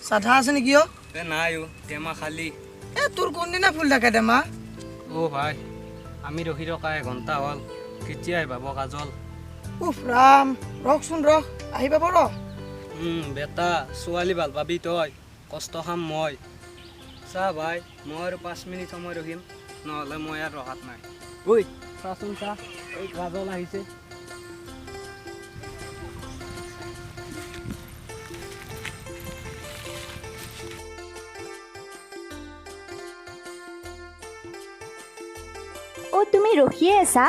সাধা আছে নেকি ও? নাই ও, টেমা খালি। তোৰ কোনদিনা ফুল থাকে টেমা? ভাই, আমি ৰখি ৰখা এঘণ্টা হ'ল, কেতিয়া আহিব কাজল? উফ ৰাম, ৰখচোন ৰখ, আহি পাব ৰ। বেটা, ছোৱালী ভাল পাবি তই, কষ্ট খাম মই। চা ভাই, মই আৰু 5 মিনিট সময় ৰখিম, নহ'লে মই আৰু ৰখাত নাই। ঐ চাচোন চা, এই কাজল আহিছে। তুমি ৰখিয়ে আছা?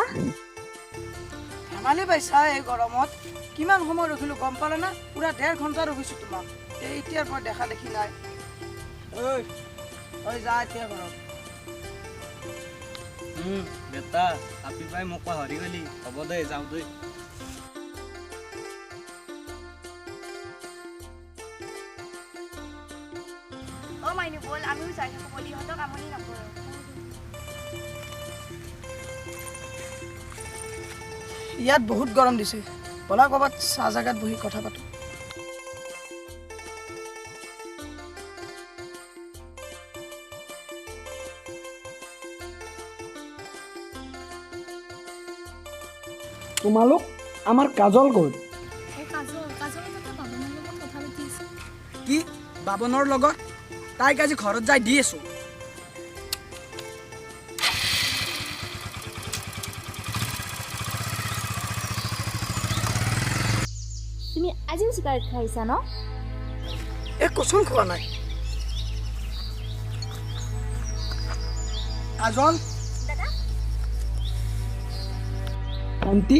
ধেমালি পাইছা এই গৰমত? কিমান সময় ৰখিলো গম পালে না? পুৰা 1.5 ঘণ্টা ৰখিছো তোমাক। এতিয়াৰ পৰা দেখা দেখি নাই। ঐ যা এতিয়া ঘৰত। বেটা, আপি পাই মোক পাহৰি গলি। হ'ব দে, যাওঁ দে। মাইনু বল, আমিও যাই থাকো বুলি ইহঁতক আমনি নকৰো। ইয়াত বহুত গৰম দিছে, বলা ক'ৰবাত চাহ জাগাত বহি কথা পাতো। তোমালোক আমাৰ কাজল ক'ত? কি বাবনৰ লগত? তাইক আজি ঘৰত যাই দি আছো। তুমি আজিও চিগাৰেট খাইছা ন? কচোন খোৱা নাই। কাজল, ভণ্টি,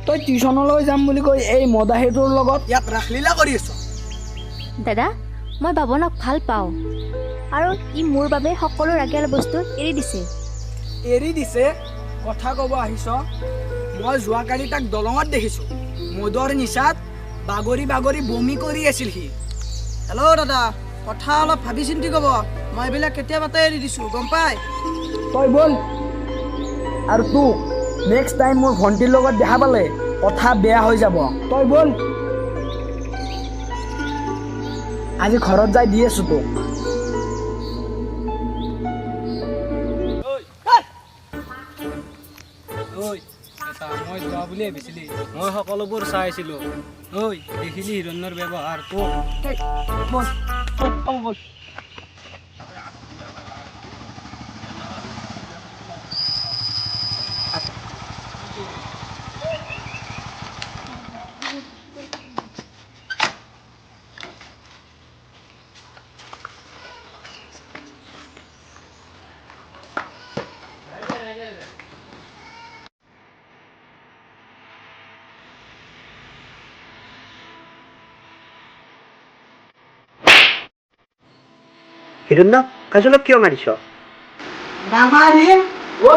তই টিউচনলৈ যাম বুলি কৈ এই মদাহীটোৰ লগত ইয়াত ৰাসলীলা কৰি আছ। দাদা, মই বাবনক ভাল পাওঁ আৰু ই মোৰ বাবে সকলো ৰাগিয়াল বস্তু এৰি দিছে। এৰি দিছে? কথা ক'ব আহিছ? মই যোৱাকালি তাক দলঙত দেখিছোঁ। মদৰ নিচাত বাগৰি বাগৰি বমি কৰি আছিল সি। হেল্ল' দাদা, কথা অলপ ভাবি চিন্তি ক'ব। মই এইবিলাক কেতিয়াবাতে এৰি দিছোঁ, গম পাই? তই বল। আৰু তোক নেক্সট টাইম মোৰ ভণ্টিৰ লগত দেখা পালে কথা বেয়া হৈ যাব। তই বল। আজি ঘৰত যাই দি আছো তোক। মই যোৱা বুলি ভাবিছিলি, মই সকলোবোৰ চাইছিলো। দেখিলি হিৰণ্যৰ ব্যৱহাৰ তোক। হিৰণ্য, কাজলক কিয় মাৰিছ? নামাৰিম।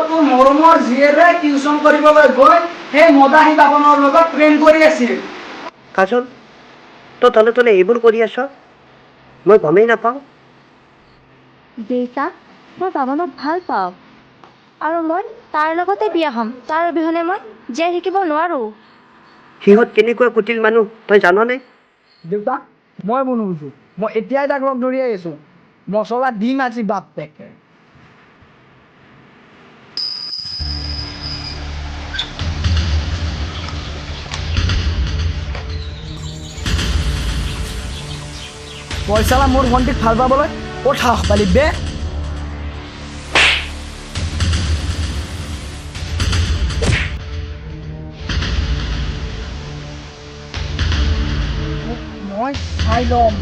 তোৰ মৰমৰ জীয়েৰে টিউচন কৰিবলৈ গৈ সেই মদাহী বাবনৰ লগত প্ৰেম কৰি আছিল। কাজল, তই তলে তলে এইবোৰ কৰি আছ? মই গমেই নাপাওঁ। দেউতা, মই বাবনক ভাল পাওঁ আৰু মই তাৰ লগতে বিয়া হ'ম। তাৰ অবিহনে মই জীয়াই থাকিব নোৱাৰো। সিহঁত কেনেকুৱা কুটিল মানুহ তই জাননে? দেউতা, মই নুবুজো। মই এতিয়াই তাক লগ ধৰি আহিছো। মছলা দিম আজি বাপেক। পইচালা মোৰ ভণ্টিক ভাল পাবলৈ ক'ত সাহস পালি বে? মই চাই ল'ম।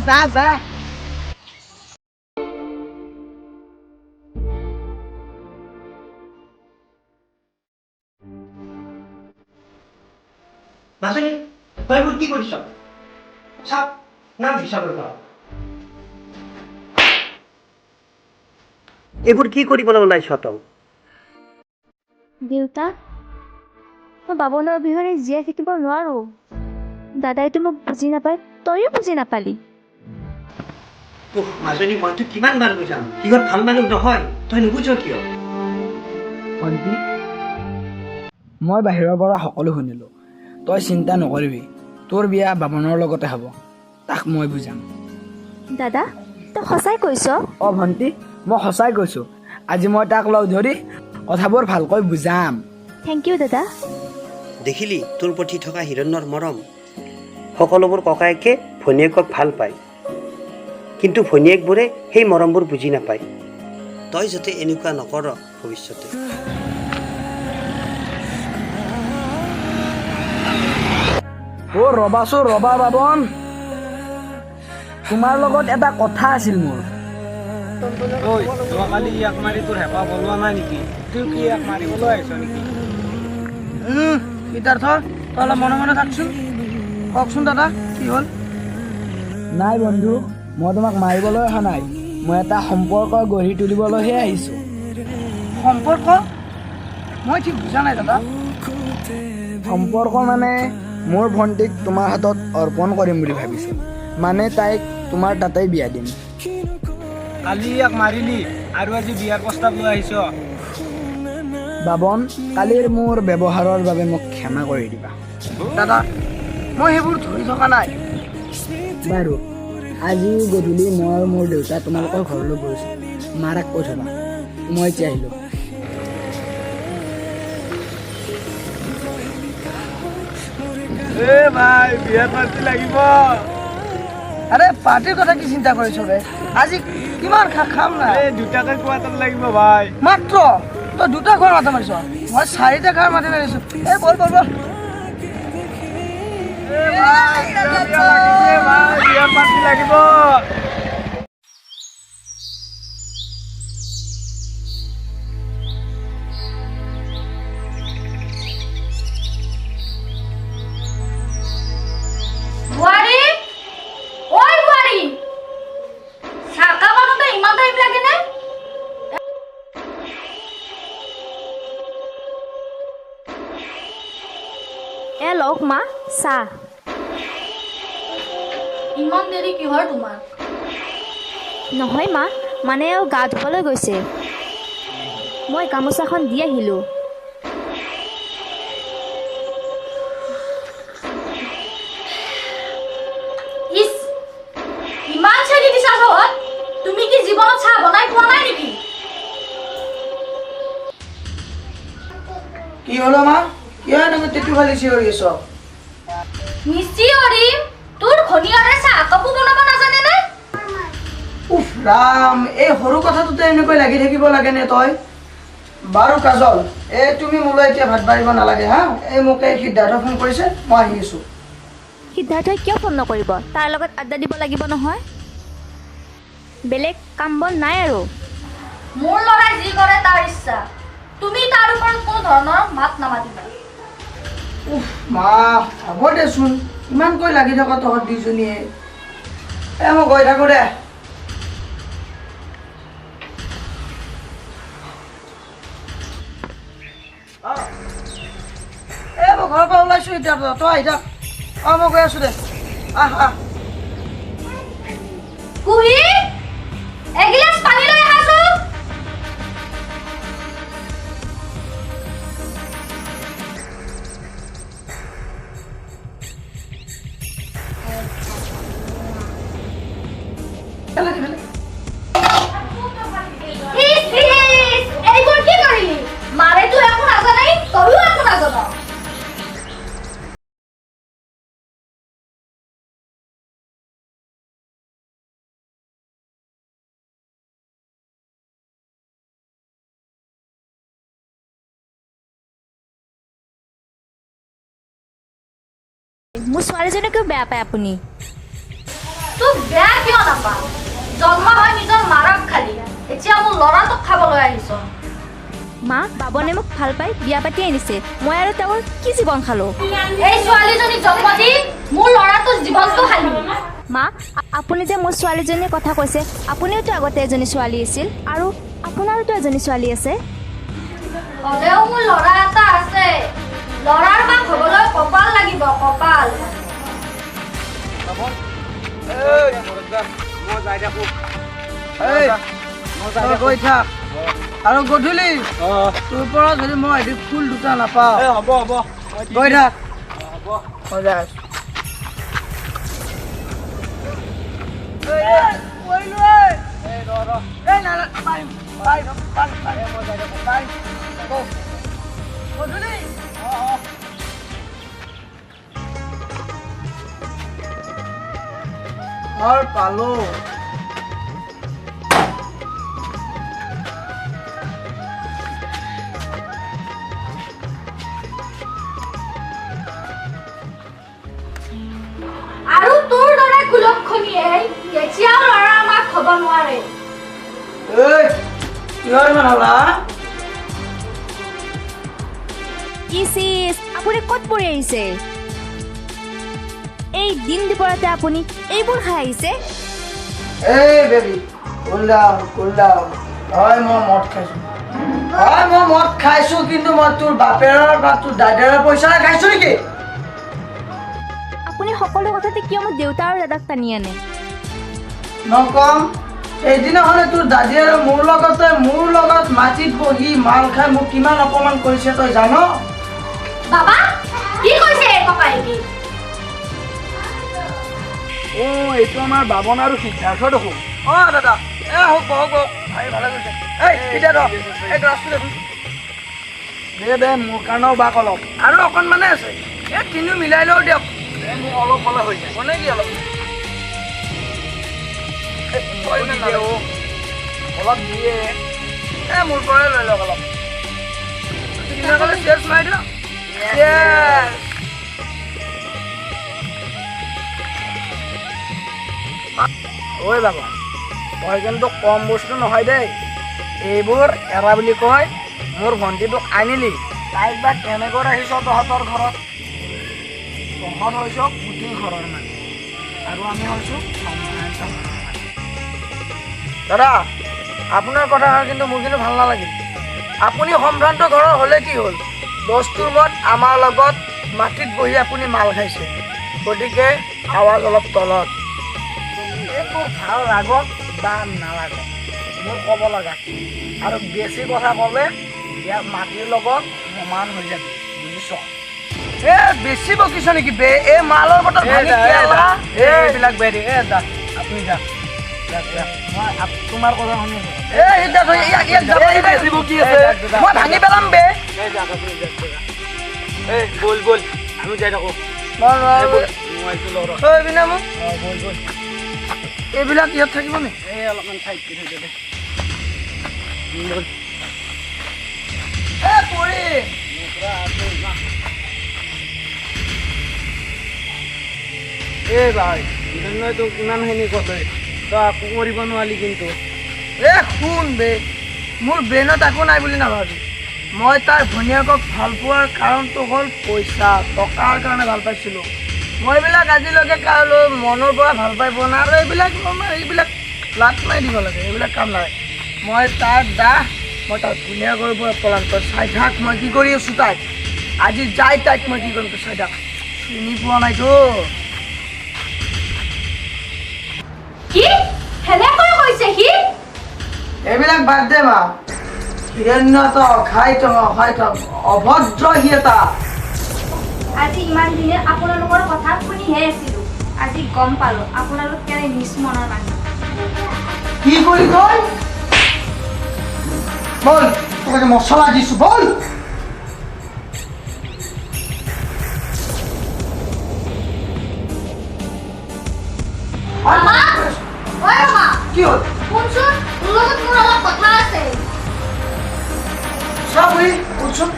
যা যা। মাজনী, তই এইবোৰ কি কৰিছ? চাপ, নাম হিচাপৰ পৰা। এইবোৰ কি কৰিবলৈ ওলাইছ তই? দেউতা, মই বাবনৰ অবিহনে জীয়াই থাকিব নোৱাৰো। দাদাইতো মোক বুজি নাপায়, তইও বুজি নাপালি। মাজনী, মইতো কিমান বাৰ বুজাম, সিহঁত ভাল মানুহ নহয়। তই নুবুজ কিয়? ভণ্টি, মই বাহিৰৰ পৰা সকলো শুনিলো। তই চিন্তা নকৰিবি, তোৰ বিয়া বাবনৰ লগতে হ'ব। তাক মই বুজাম। দাদা তই সঁচাই কৈছ? অ ভণ্টি, মই সঁচাই কৈছোঁ। আজি মই তাক লগ ধৰি কথাবোৰ ভালকৈ বুজাম। থেংক ইউ দাদা। দেখিলি তোৰ প্ৰতি থকা হিৰণ্যৰ মৰম। সকলোবোৰ ককায়েকে ভনীয়েকক ভাল পায়, কিন্তু ভনীয়েকবোৰে সেই মৰমবোৰ বুজি নাপায়। তই যাতে এনেকুৱা নকৰ ভৱিষ্যতে। অ ৰবাচোন ৰবা বাবন, তোমাৰ লগত এটা কথা আছিল মোৰ। ঐ যোৱাকালি ইয়াক মাৰি তোৰ হেঁপাহ পলোৱা নাই নেকি? তুই কি ইয়াক মাৰিবলৈ আহিছ নেকি? সিদ্ধাৰ্থ, তই অলপ মনে মনে থাকচোন। কওকচোন দাদা, কি হ'ল? নাই বন্ধু, মই তোমাক মাৰিবলৈ অহা নাই। মই এটা সম্পৰ্ক গঢ়ি তুলিবলৈহে আহিছোঁ। সম্পৰ্ক? মই ঠিক বুজা নাই দাদা। সম্পৰ্ক মানে মোৰ ভণ্টিক তোমাৰ হাতত অৰ্পণ কৰিম বুলি ভাবিছোঁ। মানে তাইক তোমাৰ তাতেই বিয়া দিম। কালি ইয়াক মাৰিলি আৰু আজি বিয়াৰ প্ৰস্তাৱ লৈ আহিছ? বাবন, কালিৰ মোৰ ব্যৱহাৰৰ বাবে মোক ক্ষমা কৰি দিবা। দাদা, মই সেইবোৰ ধৰি থকা নাই। বাৰু, আজি গধূলি মই আৰু মোৰ দেউতা তোমালোকৰ ঘৰলৈ গৈছোঁ। মাৰাক কৈ থবা, মই এতিয়া আহিলোঁ। ভাই বিয়াৰ পাৰ্টি লাগিব। আৰে পাৰ্টিৰ কথা কি চিন্তা কৰিছ বে? আজি কিমান খাম না। দুটাকে কোৱাটাৰ লাগিব ভাই। মাত্ৰ তই দুটা ঘৰ মাথা মাৰিছ, মই 4টা ঘৰ মাথা মাৰিছোঁ। এই বল বল বল। বিয়াৰ পাৰ্টি লাগিব। বোৱাৰী, ঐ বোৱাৰী, চাকা বনাওঁতে ইমান টাইম লাগেনে? এ লওক মা, চাহ। ইমান দেৰি কিহৰ তোমাৰ? নহয় মা, মানে এওঁ গা ধুবলৈ গৈছে। মই গামোচাখন দি আহিলোঁ। ইছ, ইমান চেনি দিছা চহত? তুমি কি জীৱনত চাহ বনাই পোৱা নাই নেকি? কি হ'ল মা? কিয় এনেকৈ টেটু ফালি চিঞৰি আছ? নিশ্চয় তোৰ ঘনীয়াৰে চাহ কাপো বনাব নাজানে নে? উফ ৰাম, এই সৰু কথাটোতে এনেকৈ লাগি থাকিব লাগেনে তই? বাৰু কাজল, তুমি মোলৈ এতিয়া ভাত বাঢ়িব নালাগে হা। এই মোক এই সিদ্ধাৰ্থ ফোন কৰিছে, মই আহি আছোঁ। সিদ্ধাৰ্থই কিয় ফোন নকৰিব? তাৰ লগত আড্ডা দিব লাগিব নহয়। বেলেগ কাম বন নাই আৰু। মোৰ ল'ৰাই যি কৰে তাৰ ইচ্ছা। তুমি তাৰ ওপৰত কোনো ধৰণৰ মাত নামাতিবা। উফ মা, হ'ব দেচোন, ইমানকৈ লাগি থাক তহঁত দুইজনীয়ে। মই গৈ থাকোঁ দে। মই ঘৰৰ পৰা ওলাইছোঁ এতিয়া, তই আহি থাক। মই গৈ আছোঁ দে। আহ আহ। কুহি, এগিলাচ পানী লৈ আহাচোন। এইবোৰ কি কৰিলি? মাৰেতো একো নাজানাই, তইও একো নাজান। মোৰ ছোৱালীজনীকেও বেয়া পায় আপুনি। তোক বেয়া কিয় নাপাম? জন্ম হয় নিজৰ মাৰাক খালি, এতিয়া মোৰ ল'ৰাটোক খাবলৈ আহিছ। মা, বাবনে মোক ভাল পাই বিয়া পাতি আনিছে। মই আৰু তেওঁৰ কি জীৱন খালোঁ? এই ছোৱালীজনীক জন্ম দি মোৰ ল'ৰাটোৰ জীৱনটো খালি। মা, আপুনি যে মোৰ ছোৱালীজনীৰ কথা কৈছে, আপুনিওতো আগতে এজনী ছোৱালী আছিল আৰু আপোনাৰোতো এজনী ছোৱালী আছে। হ'লেও মোৰ ল'ৰা এটা আছে। ল'ৰাৰ মাক হ'বলৈ কপাল লাগিব, কপাল। মই যাই থাকোঁ। তই গৈ থাক। আৰু গধূলি তোৰ পৰা যদি মই এটি ফুল দুটা নাপাওঁ, হ'ব হ'ব গৈ থাক। হ'ব। মই যাই আছোঁ। পালো আৰু তোৰ দৰে কুলক্ষণীয়ে কেতিয়াও ল'ৰা আমাক হ'ব নোৱাৰে। কিহৰ ইমান হলা ইচিচ আপুনি ক'ত পৰি আহিছে? এই দিন দুপৰতে আপুনি এইবোৰ খাই আহিছে? এই বেবি কুল ডাউন হয় মই মদ খাইছো কিন্তু মই তোৰ বাপেৰৰ বা তোৰ দাদাৰৰ পইচাৰে খাইছো নেকি? আপুনি সকলো কথাতে কিয় মোৰ দেউতা আৰু দাদাক টানি আনে? নকম সেইদিনাখনে তোৰ দাদী আৰু মোৰ লগত মাটিত বহি মাল খাই মোক কিমান অপমান কৰিছে তই জান? বাবা কি কৈছে এই ককাইকি? এইটো আমাৰ বাবন আৰু সিদ্ধাৰ্থ দেখোন। দাদা হওক ভাই ভালে কৰিছে। দে মোৰ কাৰণেও বাক অলপ আৰু অকণমানে আছে তিনি মিলাই লওঁ দিয়ক। মোৰ অলপ হ'লে হৈ যায় মানে কি অলপ অলপ দিয়ে মোৰ পৰাই লৈ লওক অলপ চেয়াৰ্ছ মাৰি দিয়ক। ঐ বাবা তই কিন্তু কম বস্তু নহয় দেই। এইবোৰ এৰা বুলি কয়। মোৰ ভণ্টিটোক আনিলি তাইক বা কেনেকৈ আহিছ তহঁতৰ ঘৰত? তহঁত হৈছ পুতি ঘৰৰ মানুহ আৰু আমি হৈছোঁ দাদা। আপোনাৰ কথা কিন্তু মোৰ কিন্তু ভাল নালাগিল। আপুনি সম্ভ্ৰান্ত ঘৰৰ হ'লে কি হ'ল? বস্তুৰ মত আমাৰ লগত মাটিত বহি আপুনি মাল খাইছে, গতিকে আৱাজ অলপ তলত। এইটো ভাল লাগক বা নালাগক মোৰ ক'ব লগা, আৰু বেছি কথা ক'লে ইয়াৰ মাটিৰ লগত সমান হৈ যাবি বুজিছ? বেছি বকিছ নেকি বে? এই মালৰ বটল এইবিলাক বে দা আপুনি যাক মই তোমাৰ কথা শুনি মই ভাঙি পেলাম বে। বল আমি যাই থাকো। এইবিলাক ইয়াত থাকিব নে? অলপমান ঠাইত থৈ দে। ভাই তোক ইমানখিনি ক'লে তই একো কৰিব নোৱাৰি কিন্তু। শুন বে মোৰ ব্ৰেইনত একো নাই বুলি নাভাবি। মই তাৰ ভনীয়েকক ভাল পোৱাৰ কাৰণটো হ'ল পইচা টকাৰ কাৰণে ভাল পাইছিলোঁ। মই এইবিলাক আজিলৈকে কাৰোলৈ মনৰ পৰা ভাল পাই পোৱা নাই। আৰু এইবিলাক লাট মাৰি দিব লাগে, এইবিলাক কাম নাই। মই তাৰ মই তাৰ ভনীয়েকৰ পৰা পলাম। তই চাই থাক মই কি কৰি আছোঁ তাইক। আজি যাই তাইক মই কি কৰিম তই চাই থাক। চিনি পোৱা নাইতো। কি সেনেকৈ কৈছে সি? এইবিলাক বাদ দে মা। হিৰণ্যত অখাই অভদ্ৰ সি এটা। আজি ইমান দিনে আপোনালোকৰ কথা শুনিহে আছিলোঁ। আজি গম পালোঁ আপোনালোক কেনে নিজ মনৰ মানুহ। কি কৰি তই বল, তোক মছলা দিছো বল। মামা ঐ মামা কি হ'ল? শুনচোন তোৰ লগত মোৰ অলপ কথা আছে। চা বুঢ়ী উঠচোন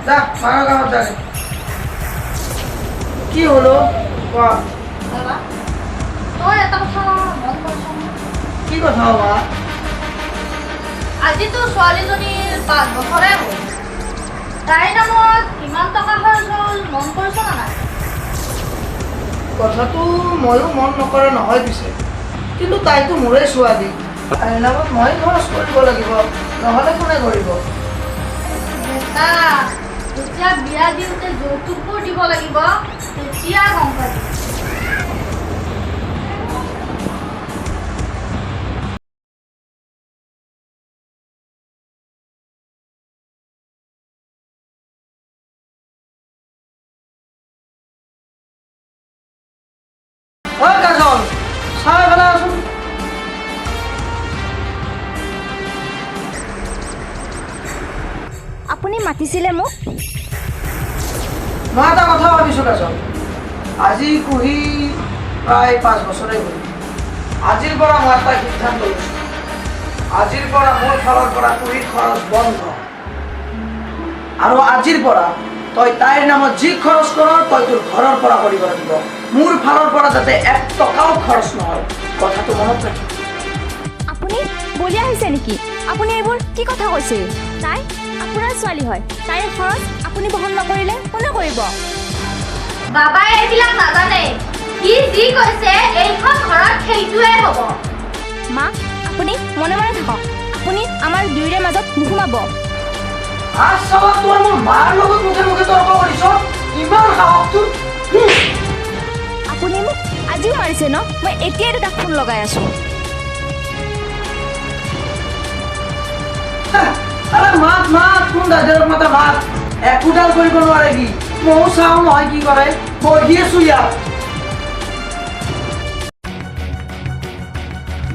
যা মাৰৰ গাঁৱত যা। কি হ'ল কোৱা? বাবা তই এটা কথা মন কৰিছ? কি কথা মা? আজিতো ছোৱালীজনীৰ 5 বছৰে হ'ল। তাইৰ নামত কিমান টকা খৰচ হ'ল মন কৰিছ নে নাই? কথাটো ময়ো মন নকৰা নহয় পিছে, কিন্তু তাইতো মোৰে ছোৱালী। তাইৰ নামত মই খৰচ কৰিব লাগিব, নহ'লে কোনে কৰিব? বেটা যেতিয়া বিয়া দিওঁতে যৌতুকবোৰ দিব লাগিব তেতিয়া গম পাবি। কাজল আপুনি মাতিছিলে মোক? মই এটা কথা ভাবিছোঁ কাজল, আজি কুহি প্ৰায় 5 বছৰে হ'ল। আজিৰ পৰা মই এটা সিদ্ধান্ত লৈছোঁ, আজিৰ পৰা মোৰ ফালৰ পৰা কুহিৰ খৰচ বন্ধ। আৰু আজিৰ পৰা তই তাইৰ নামত যি খৰচ কৰ তই তোৰ ঘৰৰ পৰা কৰিব লাগিব। মোৰ ফালৰ পৰা যাতে 1 টকাও খৰচ নহয়, কথাটো মনত ৰাখিবি। আপুনি বলিয়া হৈছে নেকি? আপুনি এইবোৰ কি কথা কৈছে? তাই আপোনাৰ ছোৱালী হয়, তাইৰ খৰচ আপুনি বহন নকৰিলে কোনে কৰিব? বাবাই এইবিলাক নাজানে। সি যি কৈছে এইখন ঘৰত সেইটোৱে হ'ব। মা, আপুনি মনে মনে থাকক। আপুনি আমাৰ দুয়োৰে মাজত নোসোমাব। চাবা তই মোৰ মাৰ লগত মুখে মুখে তৰ্ক কৰিছ, ইমান সাহস তোৰ? আপুনি মোক আজিও মাৰিছে ন? মই এতিয়াই তাক ফোন লগাই আছোঁ। আৰে মাত মাত, কোন দাদাৰ মাথা মাত, একোডাল কৰিব নোৱাৰে কি? ময়ো চাওঁ নহয় কি কৰে, বহি আছো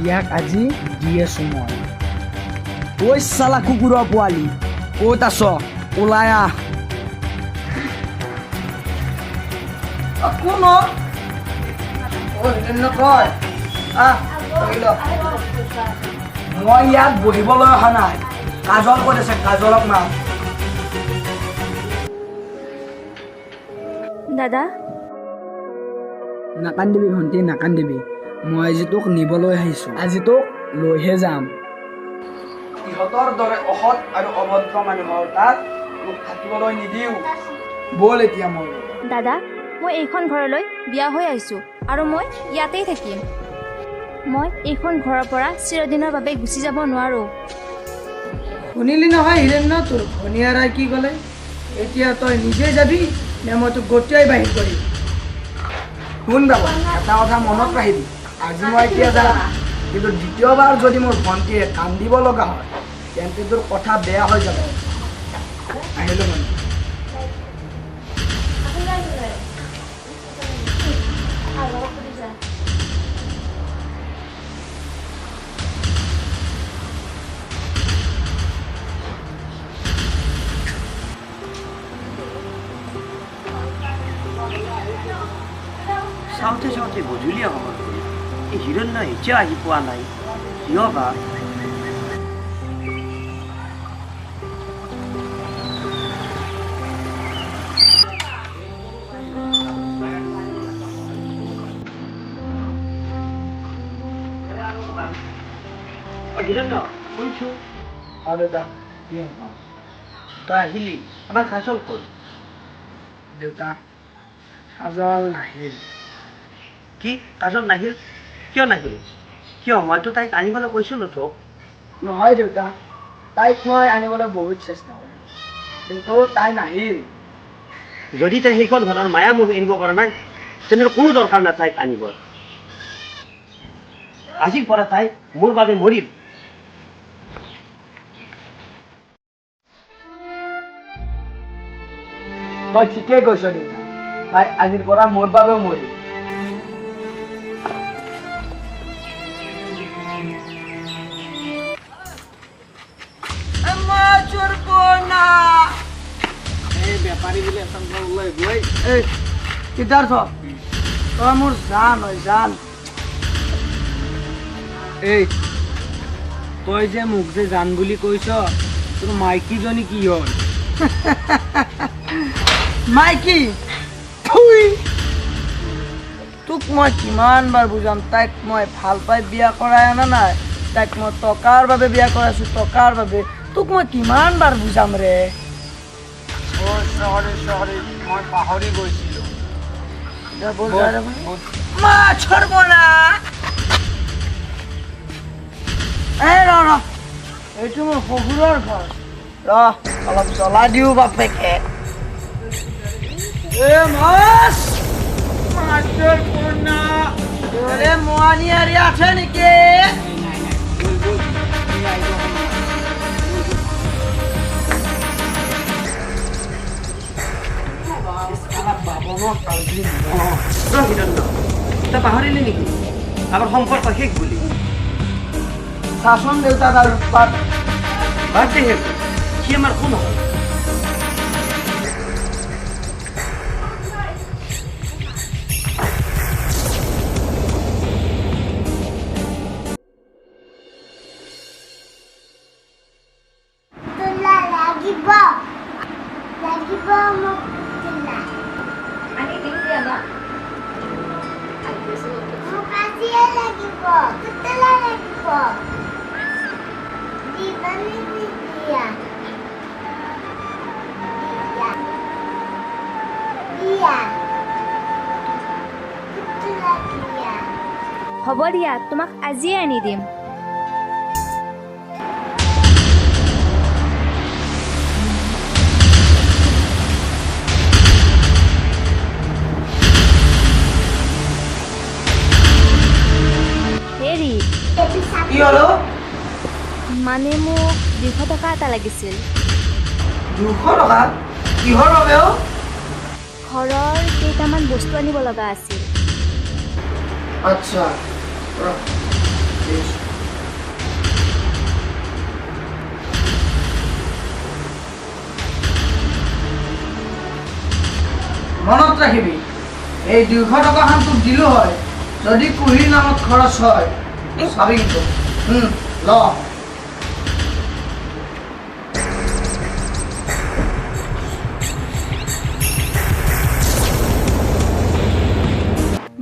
ইয়াক আজি দি আছো মই। ঐ চালা কুকুৰৰ পোৱালি, ক'ত আছ? ওলাই আহ। কোন? কয় আহ, মই ইয়াত বহিবলৈ অহা নাই। কাজল ক'ত আছে? কাজলক মাত। দাদা, নাকান্দিবি ভণ্টি, নাকান্দিবি। মই আজি তোক নিবলৈ আহিছোঁ, আজি তোক লৈহে যাম। ইহঁতৰ দৰে অসৎ আৰু অভদ্ৰ মানুহৰ তাত তোক থাকিবলৈ নিদিওঁ। বল এতিয়া মোৰ লগত। দাদা, মই এইখন ঘৰলৈ বিয়া হৈ আহিছোঁ আৰু মই ইয়াতেই থাকিম। মই এইখন ঘৰৰ পৰা চিৰদিনৰ বাবে গুচি যাব নোৱাৰোঁ। শুনিলি নহয় হিৰণ্য, তোৰ ভনীয়াৰাই কি ক'লে? এতিয়া তই নিজে যাবি নে মই তোক গোটেই বাহিৰ কৰিম? শুন বাবু, এটা কথা মনত ৰাখিবি, আজি মই এতিয়া যাম, কিন্তু দ্বিতীয়বাৰ যদি মোৰ ভণ্টিয়ে কান্দিব লগা হয় তেন্তে তোৰ কথা বেয়া হৈ যাব। আহিলোঁ মানে। চাওঁতে চাওঁতে গধূলি হ'ব গ'ল। এই হিৰণ্য এতিয়াও আহি পোৱা নাই, কিয় বা? হিৰণ্য, শুনছোঁ। দেউতা, তই আহিলি, আমাৰ কাজল ক'ল? দেউতা, কাজল নাহিল। কি কাজল নাহিল? কিয় নাহিল? কিয়? মইতো তাইক আনিবলৈ কৈছিলোঁ তোক। নহয় দেউতা, তাইক মই আনিবলৈ বহুত চেষ্টা কৰিলোঁ, কিন্তু তাই নাহিল। যদি তাই সেইখন ঘৰৰ মায়া মোক এৰিব পৰা নাই, তেনেহ'লে কোনো দৰকাৰ নাই তাইক আনিব। আজিৰ পৰা তাই মোৰ বাবে মৰিল। তই ঠিকেই কৈছ দেউতা, তাই আজিৰ পৰা মোৰ বাবেও মৰিল। সিদ্ধাৰ্থ, তই মোৰ জান হয়, জান। এই তই যে মোক যে জান বুলি কৈছ, তোৰ মাইকীজনী কি হ'ল? মাইকী? তোক মই কিমান বাৰ বুজাম, তাইক মই ভাল পাই বিয়া কৰাই অনা নাই। তাইক মই টকাৰ বাবে বিয়া কৰাইছোঁ, টকাৰ বাবে। তোক মই কিমান বাৰ বুজাম ৰে? চৰি মই পাহৰি গৈছিলোঁ। মাছৰ বনা। এইটো মোৰ শহুৰৰ ঘৰ। অলপ জ্বলা দিওঁ বাপেকে। মাছ, মাছৰ বনা। মোৱানিয়াৰী আছে নেকি? হিৰণ্য, তই পাহৰিলি নেকি আমাৰ সম্পৰ্ক শেষ বুলি? চাচোন দেউতা তাৰ উৎপাত। বাৰ্থডে শেষ, সি আমাৰ কোন হয়? আনি দিম দিয়া মা হ'ব দিয়া তোমাক আজিয়ে আনি দিম হেৰি কি হলো মানে মোক 200 টকা এটা লাগিছিল 200 টকা কিহৰ বাবে অ? ঘৰৰ কেইটামান বস্তু আনিব লগা আছিল আচ্ছা মনত ৰাখিবি এই 200 টকাখন তোক দিলো হয় যদি কুহিৰ নামত খৰচ হয় চাবি কিন্তু ল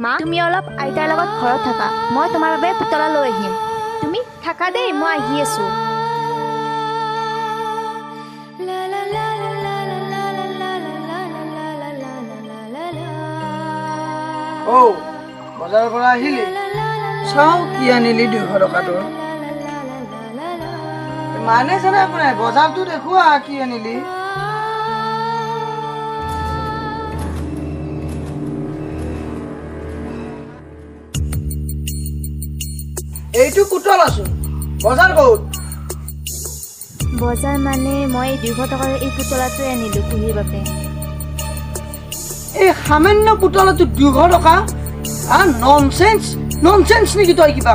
মা তুমি অলপ আইতাৰ লগত ঘৰত থাকা মই তোমাৰ বাবে পুতলা লৈ আহিম তুমি থাকা দেই মই আহি আছো ও বজাৰৰ পৰা আহিলি চাও কি আনিলি 200 টকাটো মানে জানা আপোনাৰ বজাৰটো দেখুৱা কি আনিলি এইটো কুটল আছো বজাৰ ক'ত বজাৰ মানে মই 200 টকাৰ এই পুতলাটো আনিলো কুহিৰ বাবে এই সামান্য পুতলাটো 200 টকা ননসেন্স নেকি তই কিবা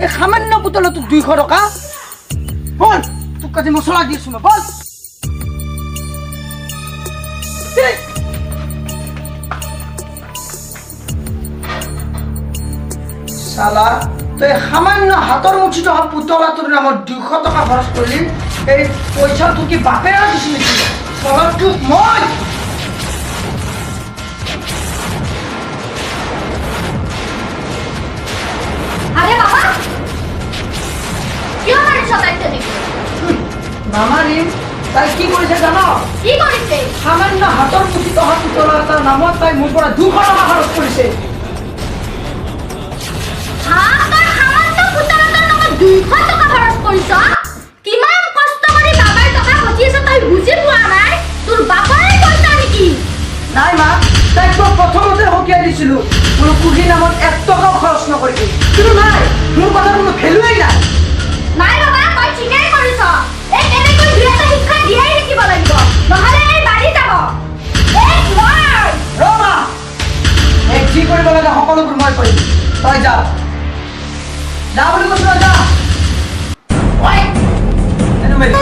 এই সামান্য পুতলাটো 200 টকা বল তোক কাজি মছলা দিছো মই বল শালা তই সামান্য হাতৰ মুঠিত অহা পুতলাটোৰ নামত 200 টকা খৰচ কৰিলি এই পইচাটো কি বাপেৰে দিছিল নেকি চলটোক মই আৰে বাবা কিয় মাৰিছ তাইক তেনেকৈ নামাৰিম তাই কি কৰিছে জানো কি কৰিছে সামান্য হাতৰ মুঠিত অহা পুতলা এটাৰ নামত তাই মোৰ পৰা 200 টকা খৰচ কৰিছে তই সামান্য পুতলাটোৰ নামত 200 টকা খৰচ কৰিছ কিমান কষ্ট কৰি বাবাই টকা ঘটি আছে তই বুজি পোৱা নাই তোৰ বাবাৰে পইচা নেকি নাই মা তাইক মই প্ৰথমতে হকিয়াই দিছিলো কোনো কুহি নামত 1 টকাও খৰচ নকৰিবি কিন্তু নাই মোৰ কথা কোনো ভেলুৱেই নাই নাই বাবা তই ঠিকেই কৰিছ এই তেনেকৈ দুই এটা শিক্ষা দিয়াই থাকিব লাগিব নহলে এই বাঢ়ি যাব এই মই ৰমা এই যি কৰিব লাগে সকলোবোৰ মই কৰিম তই যা যা বুলি কৈছো যা ঐ এনে মেলি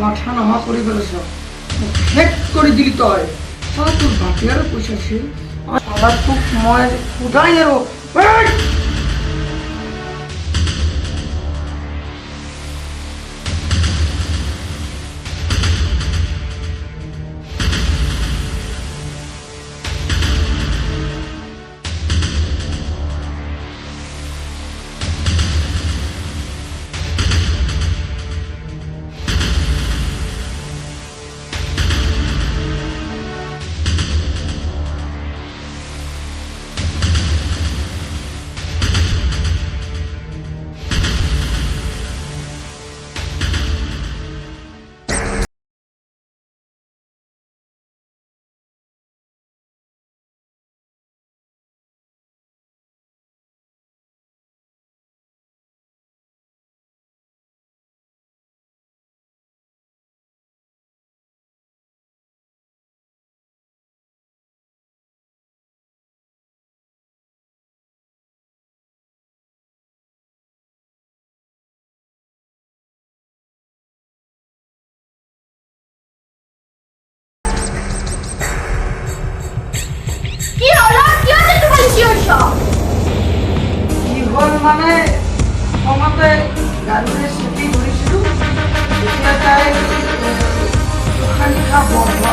মাথা নহা কৰি পেলাইছ শেষ কৰি দিলি তই তোৰ বাপেৰে পইচা আছিল তোক মই সোধাই আৰু মানে খঙতে গাড়ীৰে চিটি ধৰিছিলোঁ তেতিয়া তাই উশাহ নিশাহ বন্ধ।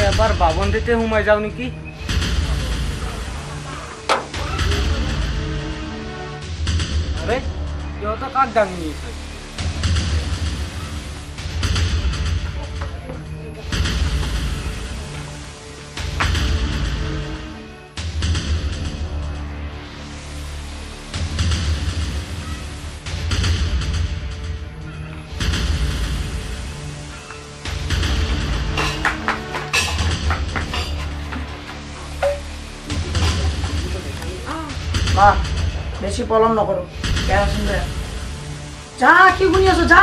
এবাৰ বাবন্দিতে সোমাই যাওঁ নেকি? আৰে সিহঁতে কাক দাঙি নিছে? মা বেছি পলম নকৰোঁ কেৰাচিন দে যা কি শুনি আছো যা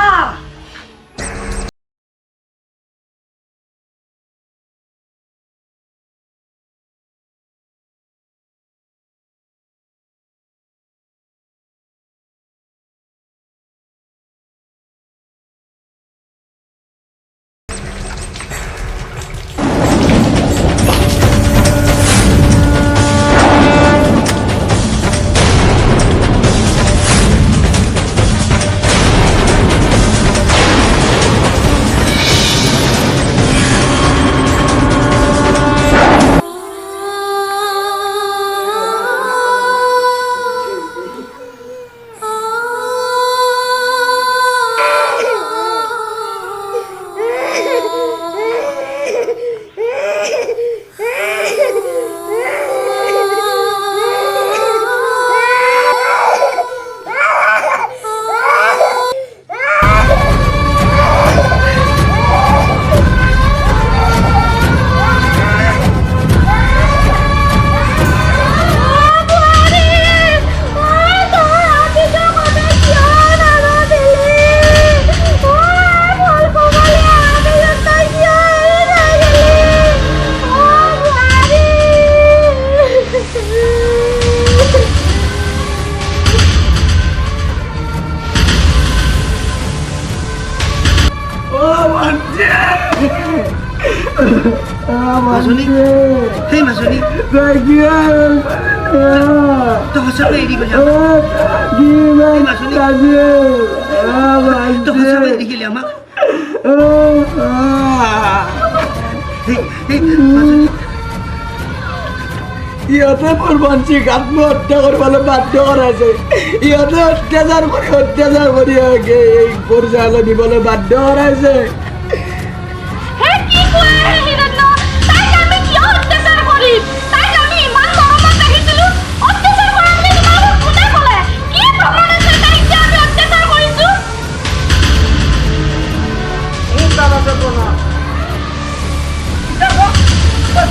মাজনী সেই মাজনী তই সঁচাকৈ এৰি গলি মাজনী তই সঁচাকৈ এৰি গলি আমাক ইহঁতে মোৰ বঞ্চিক আত্মহত্যা কৰিবলৈ বাধ্য কৰাইছে ইহঁতে অত্যাচাৰ কৰি এই পৰ্যায়লৈ নিবলৈ বাধ্য কৰাইছে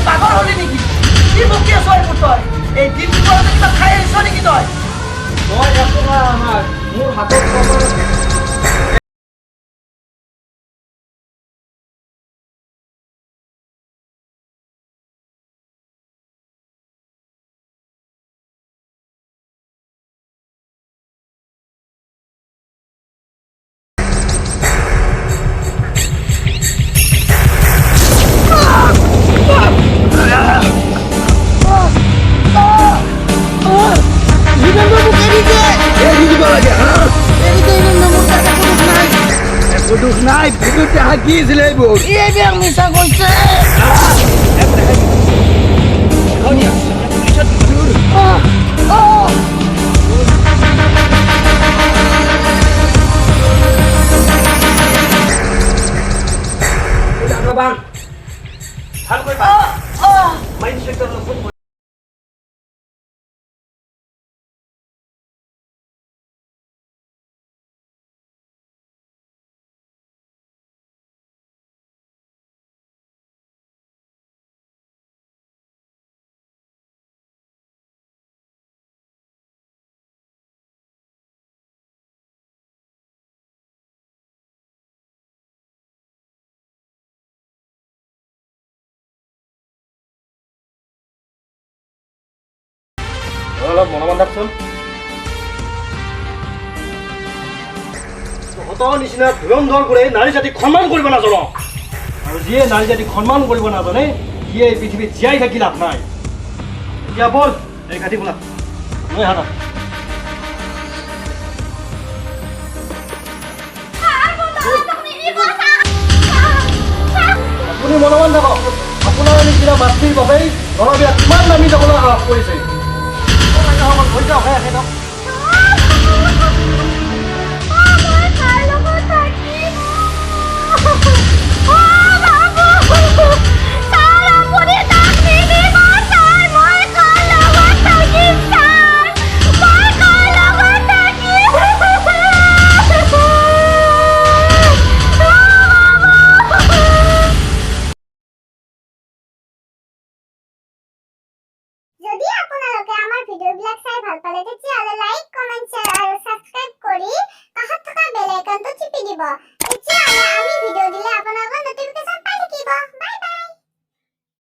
পাগল হলি নেকি কি বকি আছ তই এই দিনটো কিবা খাই আহিছ নেকি তই মই একো নাই আমাৰ মোৰ হাতত খবৰ দুখ নাই ভিতৰত দেখা কি আছিলে এইবোৰ এইবিলাক মিছা কৈছে ভালকৈ মাইন চেক্টৰ অলপ মনে ৰাখচোন তহঁতৰ নিচিনা ধুৰন্ধৰবোৰে নাৰী জাতিক সন্মান কৰিব নাজানো আৰু যিয়ে নাৰী জাতিক সন্মান কৰিব নাজানে সিয়ে এই পৃথিৱীত জীয়াই থাকি লাভ নাই এতিয়া বল এই ঘাটি বোলা মই হাত আপুনি মনোমান থাকক আপোনাৰ নিচিনা মাতৃৰ বাবেই ল'ৰা বিয়া কিমান নামি যাবলৈ সাহস কৰিছে যদি আপোনালোকে আমাৰ ভিডিঅ'বিলাক চাই ভাল পালে তেতিয়াহ'লে লাইক, কমেণ্ট, শ্বেয়াৰ আৰু ছাবস্ক্ৰাইব কৰি কাষত থকা বেল আইকনটো টিপি দিব। তেতিয়াহ'লে